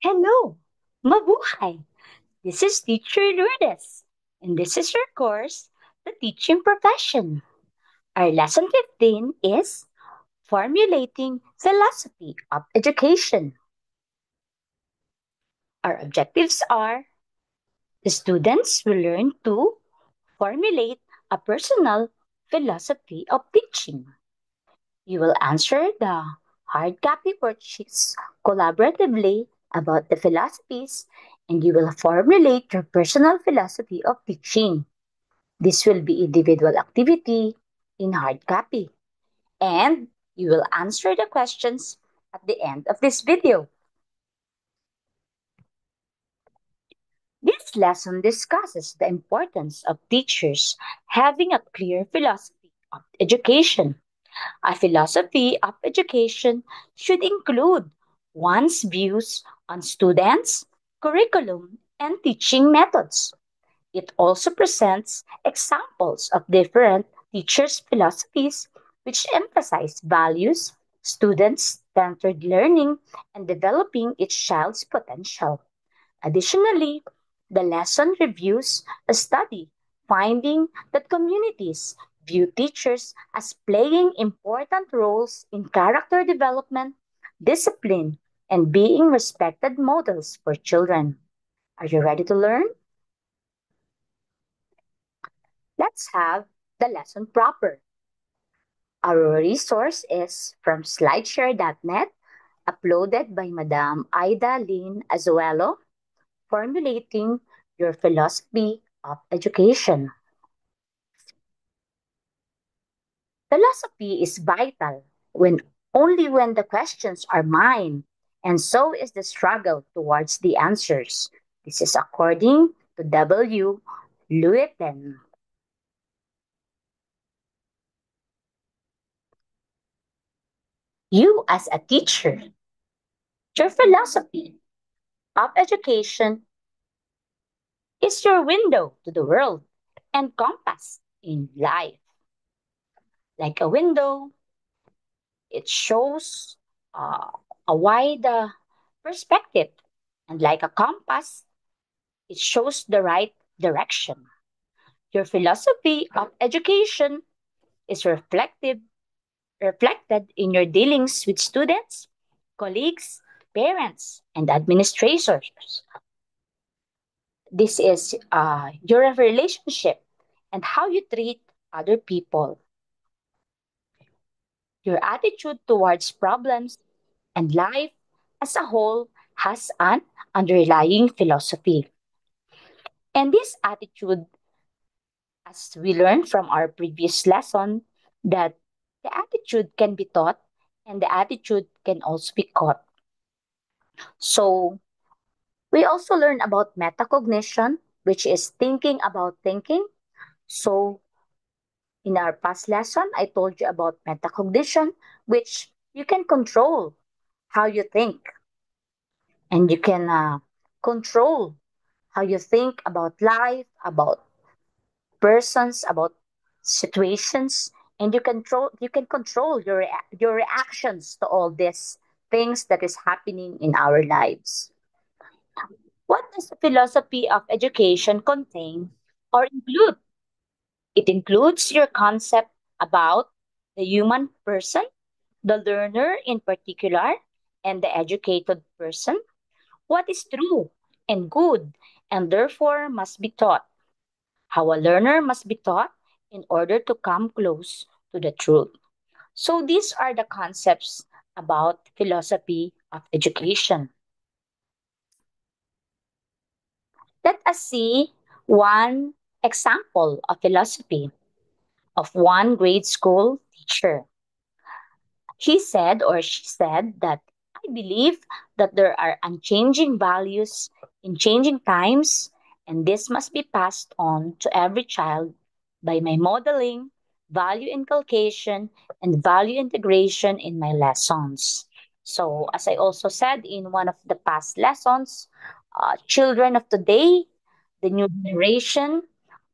Hello! Mabuhay! This is Teacher Lourdes, and this is your course, The Teaching Profession. Our lesson 15 is Formulating Philosophy of Education. Our objectives are the students will learn to formulate a personal philosophy of teaching. You will answer the hard copy worksheets collaboratively about the philosophies, and you will formulate your personal philosophy of teaching. This will be individual activity in hard copy, and you will answer the questions at the end of this video. This lesson discusses the importance of teachers having a clear philosophy of education. A philosophy of education should include one's views on students, curriculum, and teaching methods. It also presents examples of different teachers' philosophies which emphasize values, student centered learning, and developing each child's potential. Additionally, the lesson reviews a study finding that communities view teachers as playing important roles in character development, discipline, and being respected models for children. Are you ready to learn? Let's have the lesson proper. Our resource is from slideshare.net, uploaded by Madam Ida Lynn Azuelo, formulating your philosophy of education. Philosophy is vital when only when the questions are mine, and so is the struggle towards the answers. This is according to W. Lewiten. You as a teacher, your philosophy of education is your window to the world and compass in life. Like a window, it shows uh, a wide perspective, and like a compass, it shows the right direction. Your philosophy of education is reflected in your dealings with students, colleagues, parents, and administrators. This is your relationship and how you treat other people. Your attitude towards problems and life as a whole has an underlying philosophy. And this attitude, as we learned from our previous lesson, that the attitude can be taught and the attitude can also be caught. So, we also learn about metacognition, which is thinking about thinking. So, in our past lesson, I told you about metacognition, which you can control how you think and you can control how you think about life, about persons, about situations, and you can control your reactions to all these things that is happening in our lives. What does the philosophy of education contain or include? It includes your concept about the human person, the learner in particular, and the educated person, what is true and good and therefore must be taught, how a learner must be taught in order to come close to the truth. So these are the concepts about philosophy of education. Let us see one example of philosophy of one grade school teacher. He said or she said that I believe that there are unchanging values in changing times, and this must be passed on to every child by my modeling, value inculcation, and value integration in my lessons. So, as I also said in one of the past lessons, children of today, the new generation,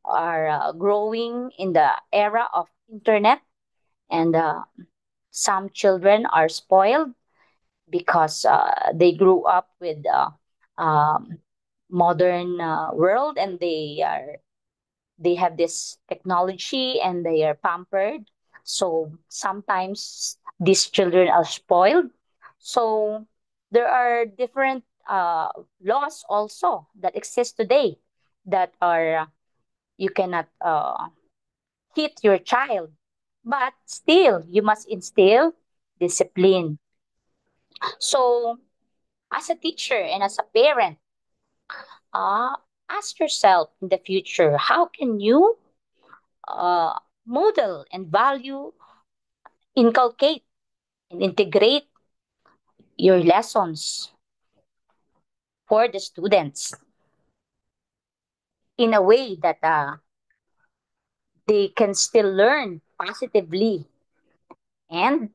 are growing in the era of internet, and some children are spoiled because they grew up with um, modern world, and they have this technology and they are pampered. So sometimes these children are spoiled. So there are different laws also that exist today that are you cannot hit your child, but still you must instill discipline. So as a teacher and as a parent, uh, ask yourself in the future, how can you uh, model and value, inculcate and integrate your lessons for the students in a way that they can still learn positively and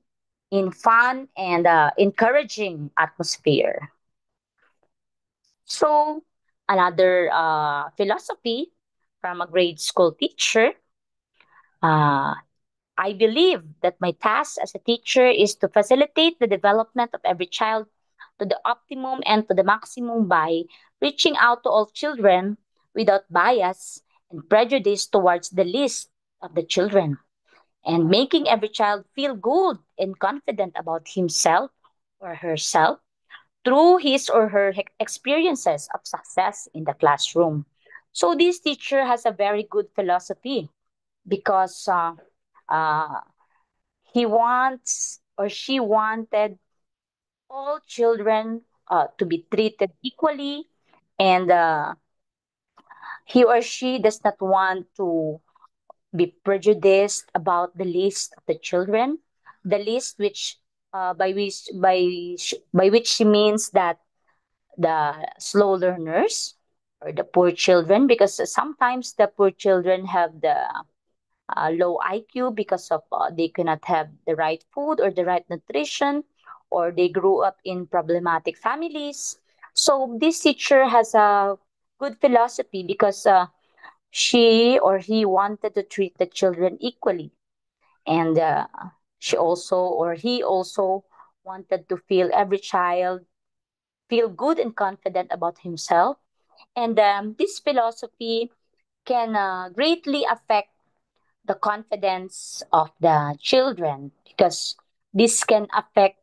in fun and encouraging atmosphere. So another philosophy from a grade school teacher, uh, I believe that my task as a teacher is to facilitate the development of every child to the optimum and to the maximum by reaching out to all children without bias and prejudice towards the least of the children, and making every child feel good and confident about himself or herself through his or her experiences of success in the classroom. So this teacher has a very good philosophy because uh, he wants or she wanted all children to be treated equally, and he or she does not want to be prejudiced about the least of the children, the least which by which she means that the slow learners or the poor children, because sometimes the poor children have the low IQ because of they cannot have the right food or the right nutrition, or they grew up in problematic families. So this teacher has a good philosophy because she or he wanted to treat the children equally, and she also or he also wanted to feel every child feel good and confident about himself. And this philosophy can greatly affect the confidence of the children, because this can affect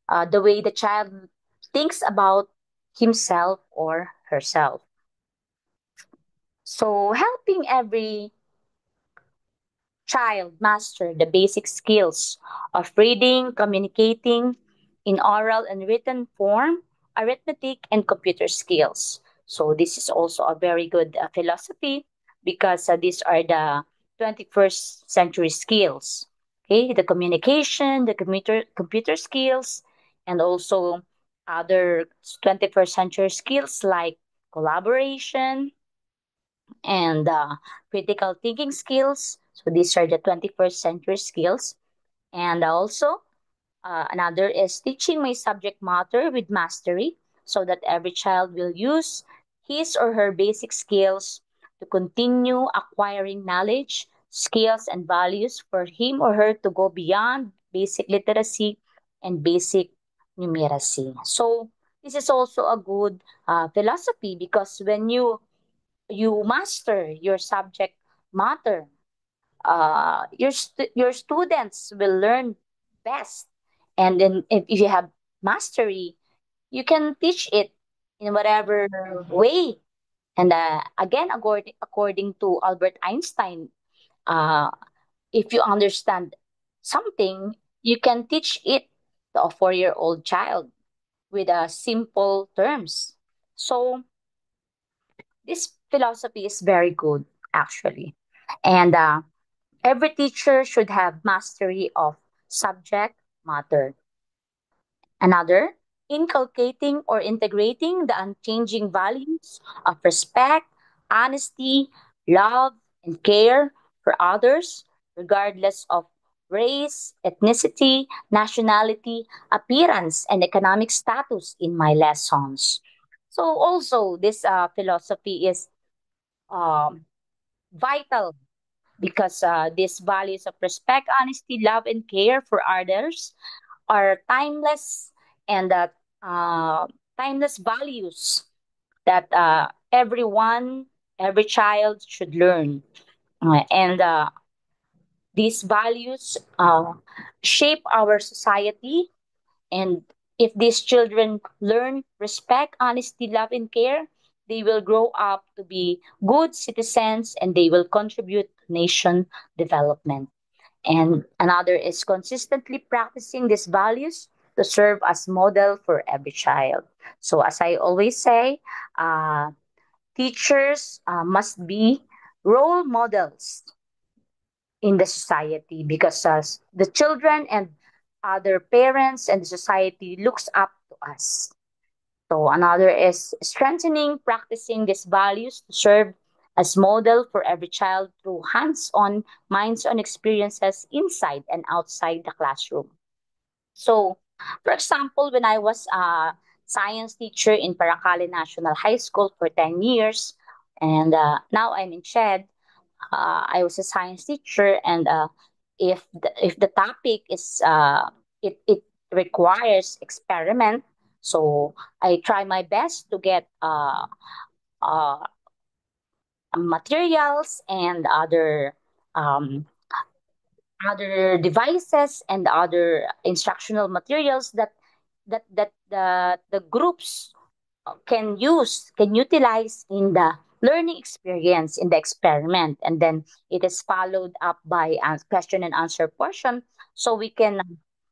the way the child thinks about himself or herself. So helping every child master the basic skills of reading, communicating in oral and written form, arithmetic, and computer skills. So, this is also a very good philosophy because these are the 21st century skills. Okay, the communication, the computer skills, and also other 21st century skills like collaboration and critical thinking skills. So these are the 21st century skills. And also, another is teaching my subject matter with mastery so that every child will use his or her basic skills to continue acquiring knowledge, skills, and values for him or her to go beyond basic literacy and basic numeracy. So, this is also a good philosophy because when you master your subject matter, your students will learn best. And then if you have mastery, you can teach it in whatever way. And again, according to Albert Einstein, uh, if you understand something, you can teach it to a 4-year-old child with simple terms. So this philosophy is very good, actually. And every teacher should have mastery of subject matter. Another, inculcating or integrating the unchanging values of respect, honesty, love, and care for others, regardless of race, ethnicity, nationality, appearance, and economic status in my lessons. So, also, this philosophy is um, vital because these values of respect, honesty, love, and care for others are timeless and that timeless values that everyone, every child should learn. And these values shape our society. And if these children learn respect, honesty, love, and care, they will grow up to be good citizens and they will contribute to nation development. And another is consistently practicing these values to serve as model for every child. So, as I always say, uh, teachers must be role models in the society because the children and other parents and the society looks up to us. So another is strengthening practicing these values to serve as model for every child through hands-on, minds-on experiences inside and outside the classroom. So, for example, when I was a science teacher in Paracale National High School for 10 years, and now I'm in CHED, I was a science teacher, and if the topic is it requires experiment, so I try my best to get uh, materials and um, other devices and other instructional materials that the groups can utilize in the learning experience in the experiment, and then it is followed up by a question and answer portion so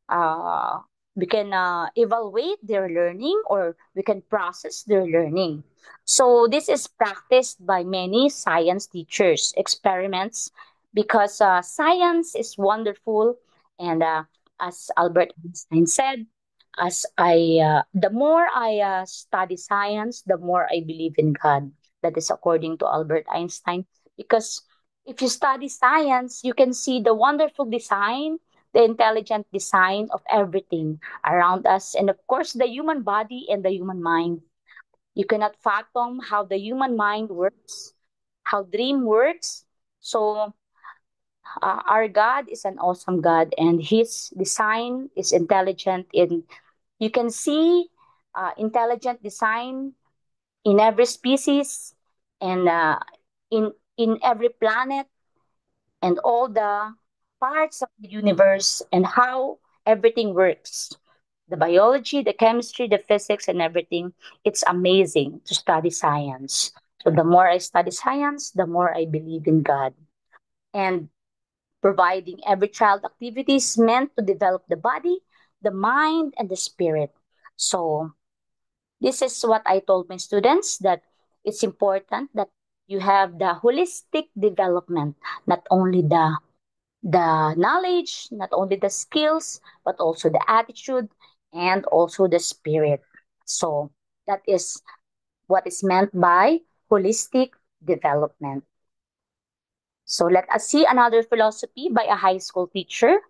uh, we can evaluate their learning or we can process their learning. So this is practiced by many science teachers experiments because science is wonderful, and as Albert Einstein said, as I the more I study science, the more I believe in God. That is according to Albert Einstein. Because if you study science, you can see the wonderful design, the intelligent design of everything around us, and of course the human body and the human mind. You cannot fathom how the human mind works, how dream works. So our God is an awesome God, and His design is intelligent. In you can see intelligent design in every species and in every planet and all the parts of the universe and how everything works. The biology, the chemistry, the physics, and everything. It's amazing to study science. So the more I study science, the more I believe in God. And providing every child activities meant to develop the body, the mind, and the spirit. So this is what I told my students that it's important that you have the holistic development, not only the knowledge, not only the skills, but also the attitude and also the spirit. So that is what is meant by holistic development. So let us see another philosophy by a high school teacher,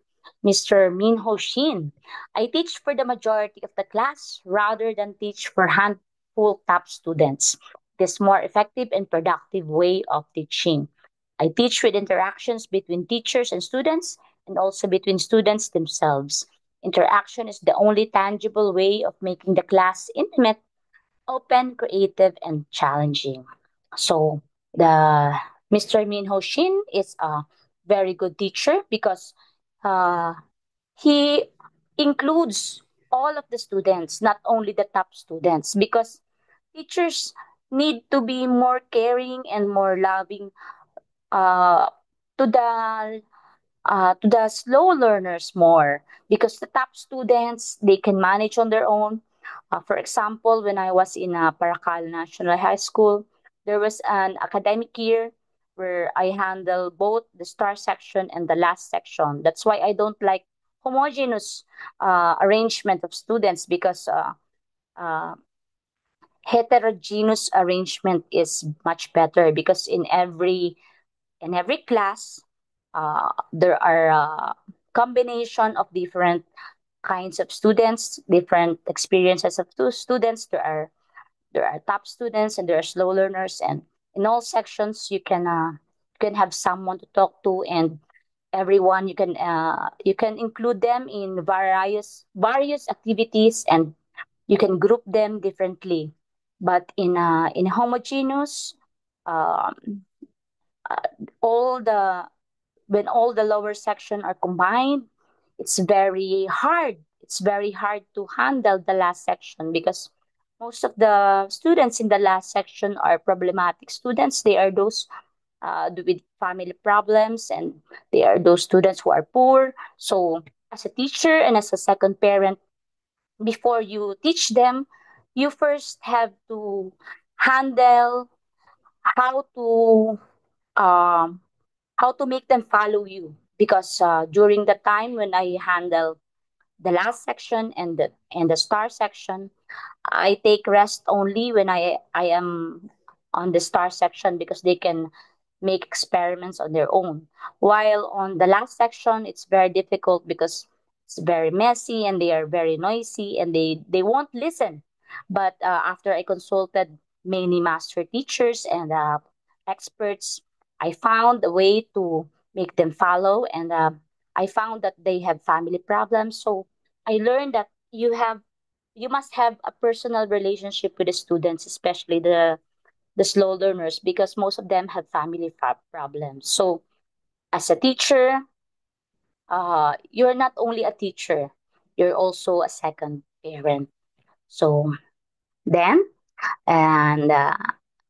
Mr. Min Ho Shin. I teach for the majority of the class rather than teach for handful top students. This more effective and productive way of teaching. I teach with interactions between teachers and students and also between students themselves. Interaction is the only tangible way of making the class intimate, open, creative, and challenging. So the Mr. Min Ho Shin is a very good teacher because uh, he includes all of the students, not only the top students, because teachers need to be more caring and more loving uh, to the slow learners more because the top students they can manage on their own. For example, when I was in Paracal National High School, there was an academic year where I handle both the star section and the last section. That's why I don't like homogeneous arrangement of students because uh, heterogeneous arrangement is much better because in every class, there are combination of different kinds of students, different experiences of two students. There are top students and there are slow learners, and in all sections you can have someone to talk to, and Everyone, you can include them in various activities, and you can group them differently. But in homogeneous, um, all the when all the lower section are combined, it's very hard to handle the last section, because most of the students in the last section are problematic students. They are those with family problems, and they are those students who are poor. So as a teacher and as a second parent, before you teach them, you first have to handle how to um, how to make them follow you, because during the time when I handle the last section and the star section, I take rest only when I am on the star section, because they can make experiments on their own. While on the last section, it's very difficult because it's very messy and they are very noisy, and they won't listen. But after I consulted many master teachers and experts, I found a way to make them follow, and I found that they have family problems. So I learned that you must have a personal relationship with the students, especially the slow learners, because most of them have family problems. So as a teacher, you're not only a teacher, you're also a second parent. So then, and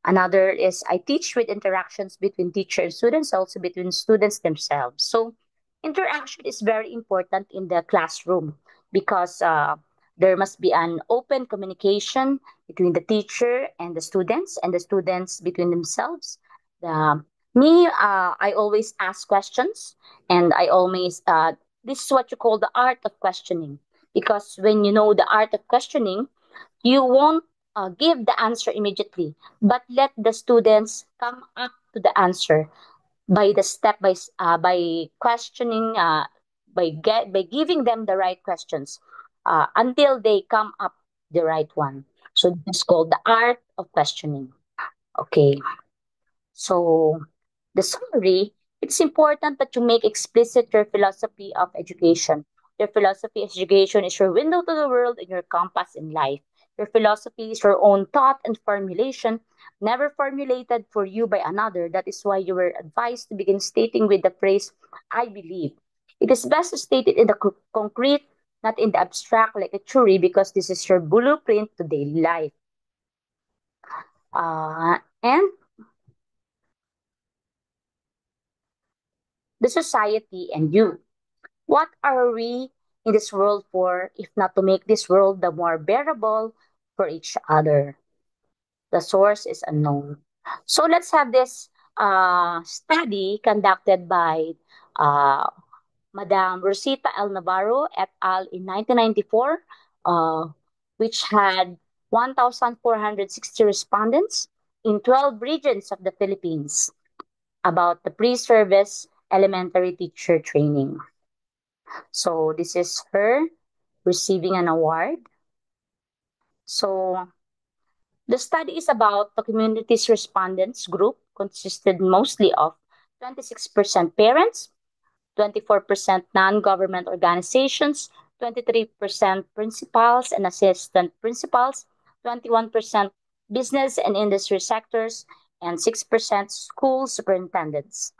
another is I teach with interactions between teacher and students, also between students themselves. So interaction is very important in the classroom, because there must be an open communication between the teacher and the students between themselves. The, I always ask questions, and I always, this is what you call the art of questioning. Because when you know the art of questioning, you won't give the answer immediately, but let the students come up to the answer by the by questioning, by giving them the right questions until they come up the right one. So this is called the art of questioning. Okay. So, the summary, it's important that you make explicit your philosophy of education. Your philosophy of education is your window to the world and your compass in life. Your philosophy is your own thought and formulation, never formulated for you by another. That is why you were advised to begin stating with the phrase, I believe. It is best stated in the concrete, not in the abstract like a theory, because this is your blueprint to daily life. And the society and you. What are we in this world for, if not to make this world the more bearable for each other? The source is unknown. So let's have this study conducted by uh, Madame Rosita L. Navarro et al. In 1994, uh, which had 1,460 respondents in 12 regions of the Philippines about the pre-service elementary teacher training. So this is her receiving an award. So the study is about the community's respondents group, consisted mostly of 26% parents, 24% non-government organizations, 23% principals and assistant principals, 21% business and industry sectors, and 6% school superintendents.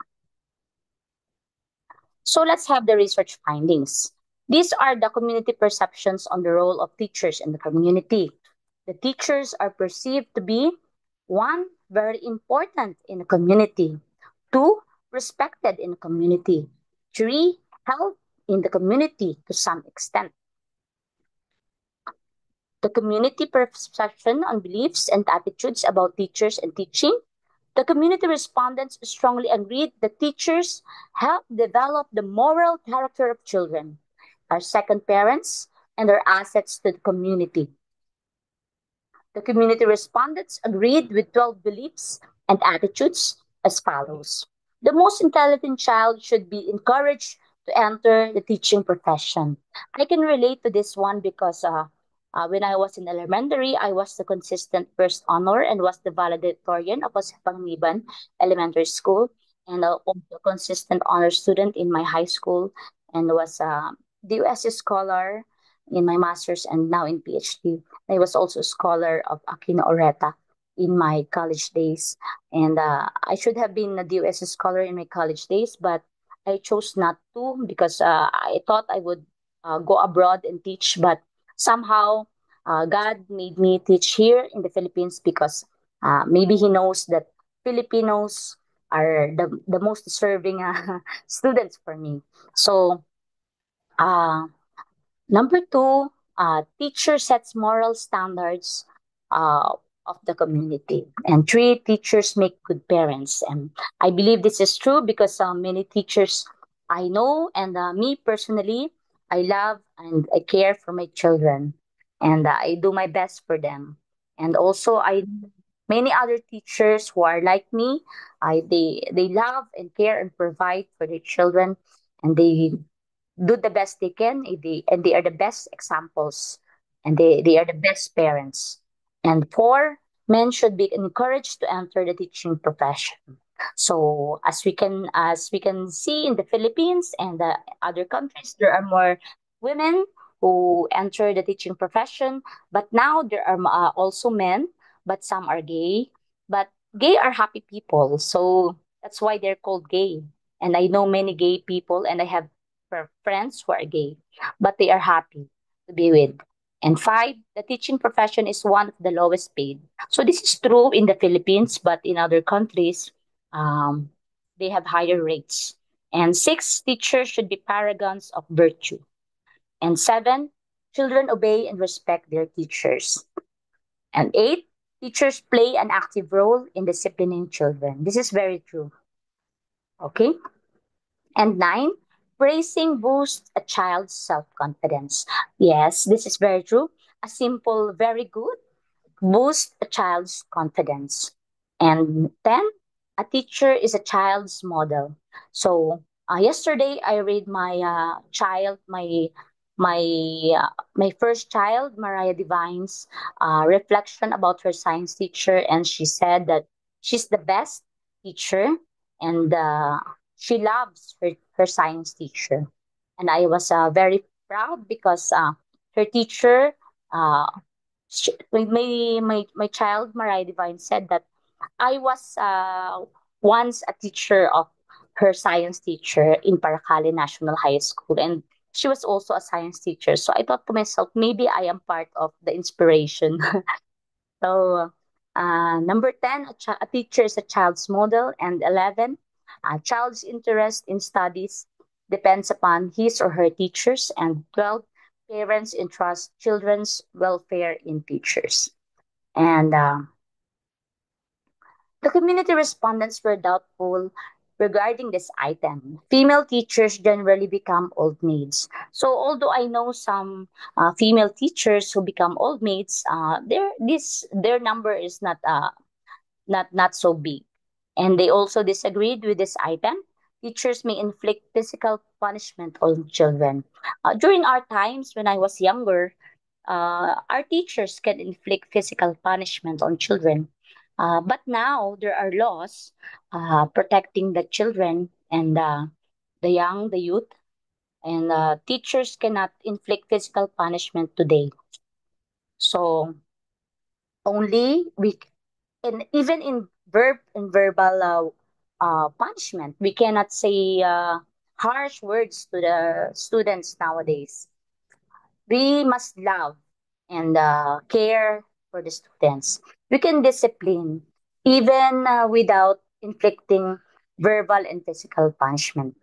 So let's have the research findings. These are the community perceptions on the role of teachers in the community. The teachers are perceived to be one, very important in the community, two, respected in the community, three, held in the community to some extent. The community perception on beliefs and attitudes about teachers and teaching. The community respondents strongly agreed that teachers help develop the moral character of children, are second parents, and are assets to the community. The community respondents agreed with 12 beliefs and attitudes as follows. The most intelligent child should be encouraged to enter the teaching profession. I can relate to this one because when I was in elementary, I was the consistent first honor and was the valedictorian of Panganiban Elementary School. and also consistent honor student in my high school, and was the USC scholar in my master's and now in PhD. I was also a scholar of Aquino Oreta in my college days, and I should have been a DOSC scholar in my college days, but I chose not to because I thought I would go abroad and teach, but somehow God made me teach here in the Philippines because maybe He knows that Filipinos are the most deserving students for me. So, uh, number two, teacher sets moral standards uh, of the community. And three, teachers make good parents. And I believe this is true because many teachers I know and me personally, I love and I care for my children. And I do my best for them. And also, I many other teachers who are like me. They love and care and provide for their children, and they do the best they can, and they are the best examples, and they are the best parents. And four, men should be encouraged to enter the teaching profession. So as we can see in the Philippines and the other countries, there are more women who enter the teaching profession, but now there are also men, but some are gay. But gay are happy people, so that's why they're called gay. And I know many gay people, and I have friends who are gay, but they are happy to be with. And five, the teaching profession is one of the lowest paid. So this is true in the Philippines, but in other countries, um, they have higher rates. And six, teachers should be paragons of virtue. And seven, children obey and respect their teachers. And eight, teachers play an active role in disciplining children. This is very true. Okay. And nine, praising boosts a child's self confidence. Yes, this is very true. A simple, very good boosts a child's confidence. And 10, a teacher is a child's model. So, yesterday I read my child, my my first child, Mariah Divine's reflection about her science teacher, and she said that she's the best teacher, and she loves her science teacher. And I was very proud because her teacher, uh, my child Mariah Divine said that I was once a teacher of her science teacher in Paracale National High School, and she was also a science teacher. So I thought to myself, maybe I am part of the inspiration. So, number 10, a teacher is a child's model. And 11, a child's interest in studies depends upon his or her teachers. And 12, parents entrust children's welfare in teachers. And the community respondents were doubtful regarding this item. Female teachers generally become old maids. So, although I know some female teachers who become old maids, their number is not so big. And they also disagreed with this item. Teachers may inflict physical punishment on children. During our times when I was younger, our teachers can inflict physical punishment on children. But now there are laws protecting the children and the young, the youth, and teachers cannot inflict physical punishment today. So only we and even in verbal punishment, we cannot say harsh words to the students nowadays. We must love and care for the students. We can discipline even without inflicting verbal and physical punishment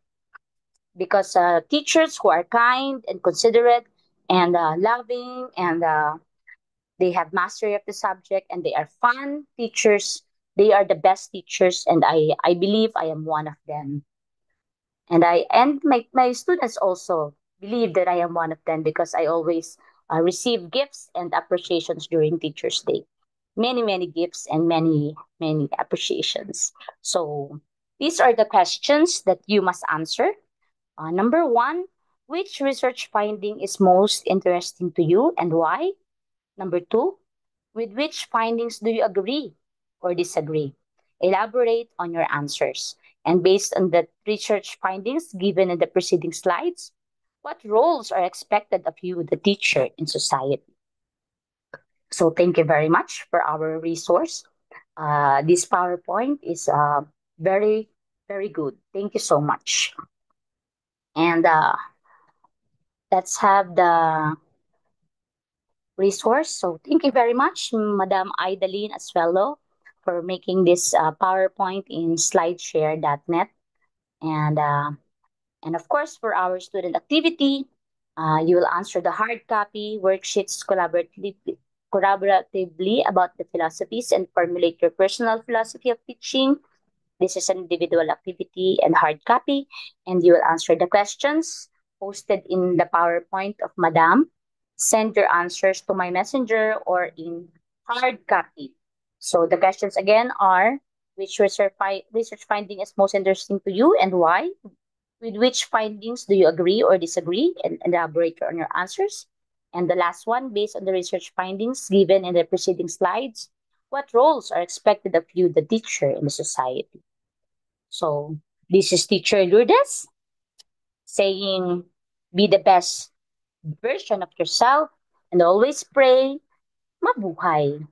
because teachers who are kind and considerate and loving and they have mastery of the subject and they are fun teachers. They are the best teachers, and I believe I am one of them. And my students also believe that I am one of them because I always receive gifts and appreciations during Teachers' Day. Many gifts and many appreciations. So these are the questions that you must answer. Number one, which research finding is most interesting to you and why? Number two, with which findings do you agree or disagree? Elaborate on your answers. And based on the research findings given in the preceding slides, what roles are expected of you, the teacher, in society? So thank you very much for our resource. This PowerPoint is very, very good. Thank you so much. And let's have the resource. So thank you very much, Madam Idalene Asfello, for making this PowerPoint in slideshare.net. And and of course, for our student activity, you will answer the hard copy worksheets collaboratively about the philosophies and formulate your personal philosophy of teaching. This is an individual activity and hard copy, and you will answer the questions posted in the PowerPoint of Madam. Send your answers to my messenger or in hard copy. So the questions again are: which research finding is most interesting to you and why? With which findings do you agree or disagree, and elaborate on your answers? And the last one, based on the research findings given in the preceding slides, what roles are expected of you, the teacher, in the society? So this is teacher Lourdes saying, be the best version of yourself and always pray, mabuhay.